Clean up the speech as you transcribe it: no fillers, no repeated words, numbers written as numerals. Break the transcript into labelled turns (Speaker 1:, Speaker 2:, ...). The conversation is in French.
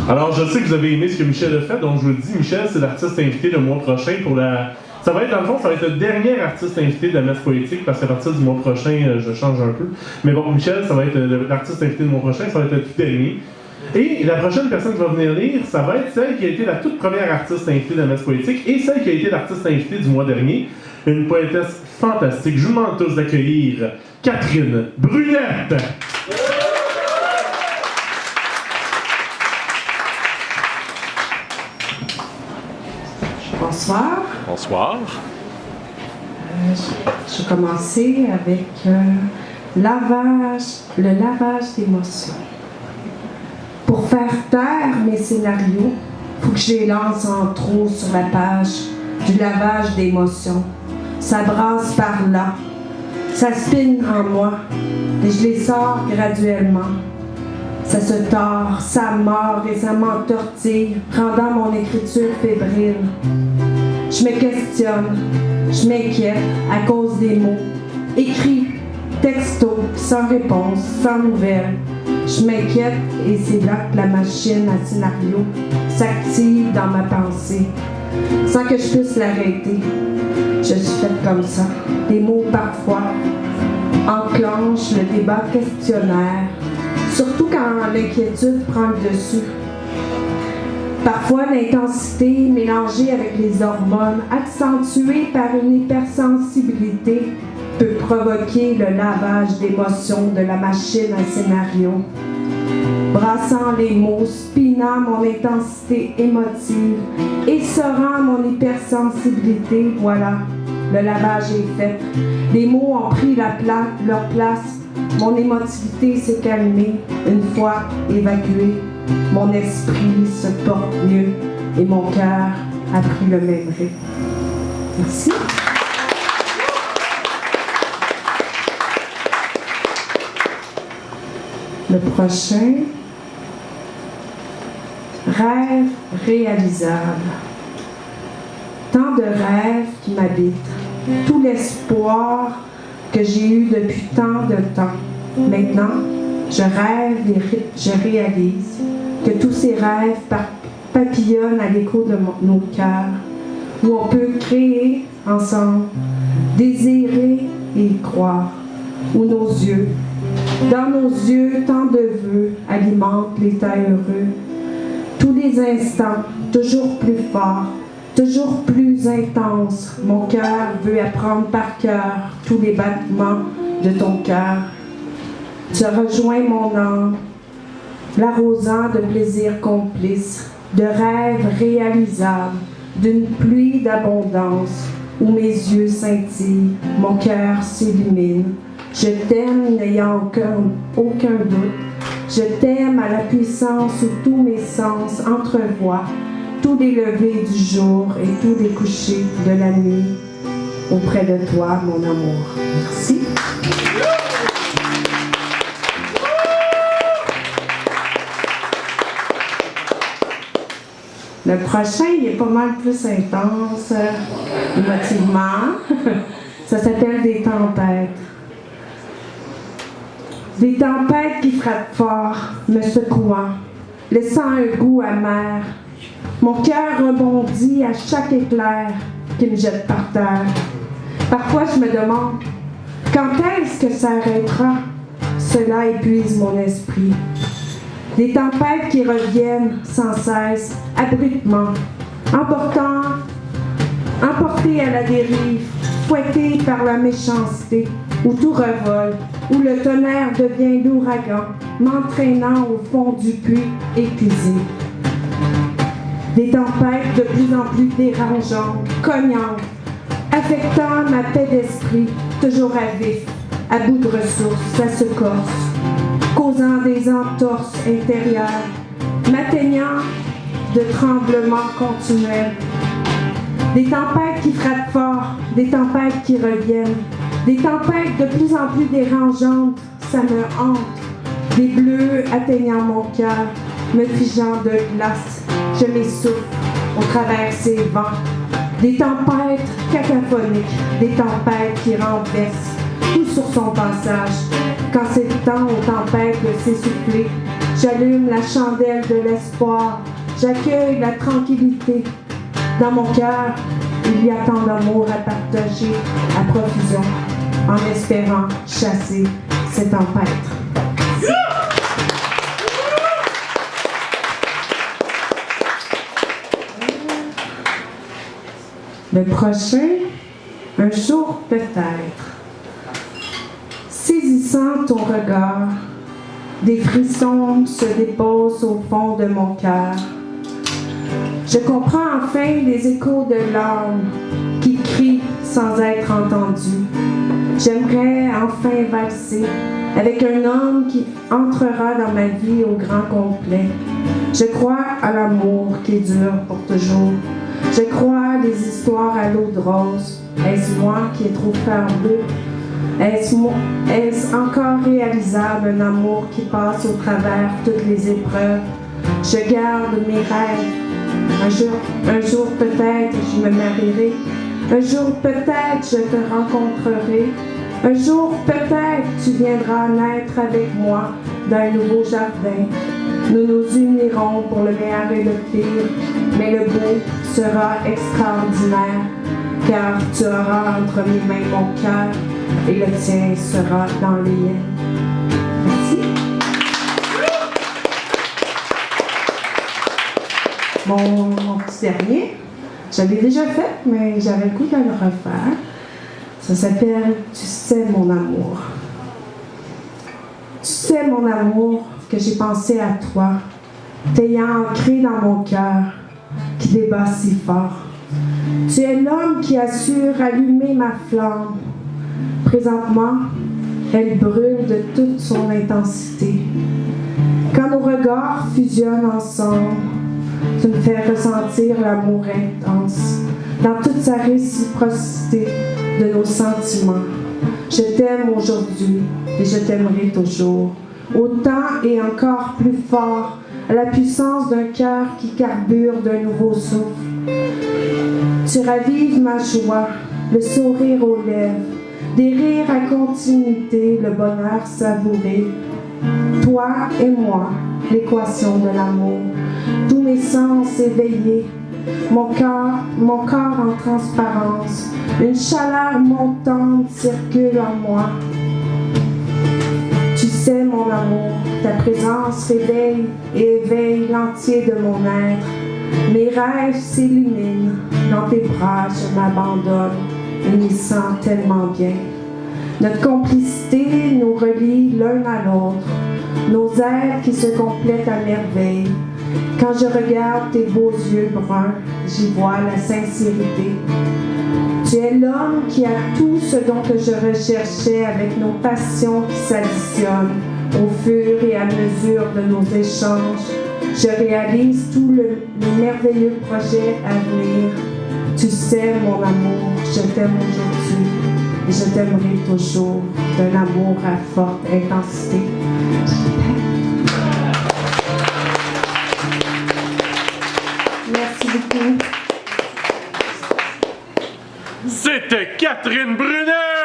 Speaker 1: Alors, je sais que vous avez aimé ce que Michel a fait, donc je vous le dis, Michel, c'est l'artiste invité le mois prochain pour la... Ça va être, dans le fond, ça va être le dernier artiste invité de la messe poétique, parce qu'à partir du mois prochain, je change un peu. Mais bon, Michel, ça va être l'artiste invité du mois prochain, ça va être le tout dernier. Et la prochaine personne qui va venir lire, ça va être celle qui a été la toute première artiste invitée de la messe poétique et celle qui a été l'artiste invitée du mois dernier, une poétesse fantastique. Je vous demande tous d'accueillir Catherine Brunette.
Speaker 2: Bonsoir.
Speaker 3: Bonsoir.
Speaker 2: Je vais commencer avec le lavage d'émotions. Pour faire taire mes scénarios, faut que je les lance en trop sur la page du lavage d'émotions. Ça brasse par là, ça spine en moi, et je les sors graduellement. Ça se tord, ça mord et ça m'entortille, rendant mon écriture fébrile. Je me questionne, je m'inquiète à cause des mots. Écrit, texto, sans réponse, sans nouvelles. Je m'inquiète et c'est là que la machine à scénario s'active dans ma pensée, sans que je puisse l'arrêter. Je suis faite comme ça. Des mots parfois enclenchent le débat questionnaire, surtout quand l'inquiétude prend le dessus. Parfois, l'intensité mélangée avec les hormones, accentuée par une hypersensibilité, peut provoquer le lavage d'émotions de la machine à scénario. Brassant les mots, spinant mon intensité émotive, essorant mon hypersensibilité, voilà, le lavage est fait. Les mots ont pris leur place, mon émotivité s'est calmée, une fois évacuée. Mon esprit se porte mieux et mon cœur a pris le même rythme. Merci. Le prochain, rêve réalisable. Tant de rêves qui m'habitent, tout l'espoir que j'ai eu depuis tant de temps. Maintenant, je rêve et je réalise que tous ces rêves papillonnent à l'écho de nos cœurs, où on peut créer ensemble, désirer et y croire, où nos yeux, dans nos yeux, tant de vœux alimentent l'état heureux. Tous les instants, toujours plus forts, toujours plus intenses, mon cœur veut apprendre par cœur tous les battements de ton cœur. Tu rejoins mon âme, l'arrosant de plaisirs complices, de rêves réalisables, d'une pluie d'abondance, où mes yeux scintillent, mon cœur s'illumine. Je t'aime n'ayant aucun doute, je t'aime à la puissance où tous mes sens entrevoient, tous les levers du jour et tous les couchers de la nuit, auprès de toi, mon amour. Merci. Le prochain, il est pas mal plus intense, émotivement. Ça s'appelle des tempêtes. Des tempêtes qui frappent fort, me secouant, laissant un goût amer. Mon cœur rebondit à chaque éclair qui me jette par terre. Parfois, je me demande, quand est-ce que ça arrêtera? Cela épuise mon esprit. Des tempêtes qui reviennent sans cesse, abruptement, emportées à la dérive, fouettées par la méchanceté, où tout revole, où le tonnerre devient l'ouragan, m'entraînant au fond du puits épuisé. Des tempêtes de plus en plus dérangeantes, cognantes, affectant ma paix d'esprit, toujours à vif, à bout de ressources, ça se corse, causant des entorses intérieures, m'atteignant de tremblements continuels. Des tempêtes qui frappent fort, des tempêtes qui reviennent, des tempêtes de plus en plus dérangeantes, ça me hante. Des bleus atteignant mon cœur, me figeant de glace, je m'essouffle au travers ces vents. Des tempêtes cacophoniques, des tempêtes qui renversent tout sur son passage. Quand c'est le temps aux tempêtes de s'essouffler, J'allume la chandelle de l'espoir. J'accueille la tranquillité. Dans mon cœur, il y a tant d'amour à partager à profusion, en espérant chasser cet empêtre. Le prochain, un jour peut-être. Saisissant ton regard, des frissons se déposent au fond de mon cœur. Je comprends enfin les échos de l'âme qui crient sans être entendus. J'aimerais enfin valser avec un homme qui entrera dans ma vie au grand complet. Je crois à l'amour qui dure pour toujours. Je crois les histoires à l'eau de rose. Est-ce moi qui ai trop fermé? Est-ce encore réalisable un amour qui passe au travers toutes les épreuves? Je garde mes rêves. Un jour peut-être je me marierai. Un jour peut-être je te rencontrerai. Un jour peut-être tu viendras naître avec moi dans un nouveau jardin. Nous nous unirons pour le meilleur et le pire, mais le beau sera extraordinaire, car tu auras entre mes mains mon cœur et le tien sera dans les miennes. Merci. Mon petit dernier, je l'ai déjà fait, mais j'avais le goût de le refaire. Ça s'appelle « Tu sais mon amour ». Tu sais mon amour que j'ai pensé à toi, t'ayant ancré dans mon cœur qui débat si fort. Tu es l'homme qui a su rallumer ma flamme. Présentement, elle brûle de toute son intensité. Quand nos regards fusionnent ensemble, tu me fais ressentir l'amour intense dans toute sa réciprocité de nos sentiments. Je t'aime aujourd'hui et je t'aimerai toujours, autant et encore plus fort, à la puissance d'un cœur qui carbure d'un nouveau souffle. Tu ravives ma joie, le sourire aux lèvres, des rires à continuité, le bonheur savouré. Toi et moi, l'équation de l'amour, tous mes sens éveillés, mon corps en transparence, une chaleur montante circule en moi. Tu sais mon amour, ta présence réveille et éveille l'entier de mon être. Mes rêves s'illuminent, dans tes bras je m'abandonne et m'y sens tellement bien. Notre complicité nous relie l'un à l'autre, nos êtres qui se complètent à merveille. Quand je regarde tes beaux yeux bruns, j'y vois la sincérité. Tu es l'homme qui a tout ce dont je recherchais avec nos passions qui s'additionnent au fur et à mesure de nos échanges. Je réalise tout le merveilleux projet à venir. Tu sais mon amour, je t'aime aujourd'hui et je t'aimerai toujours d'un amour à forte intensité. Merci beaucoup.
Speaker 1: C'était Catherine Brunet!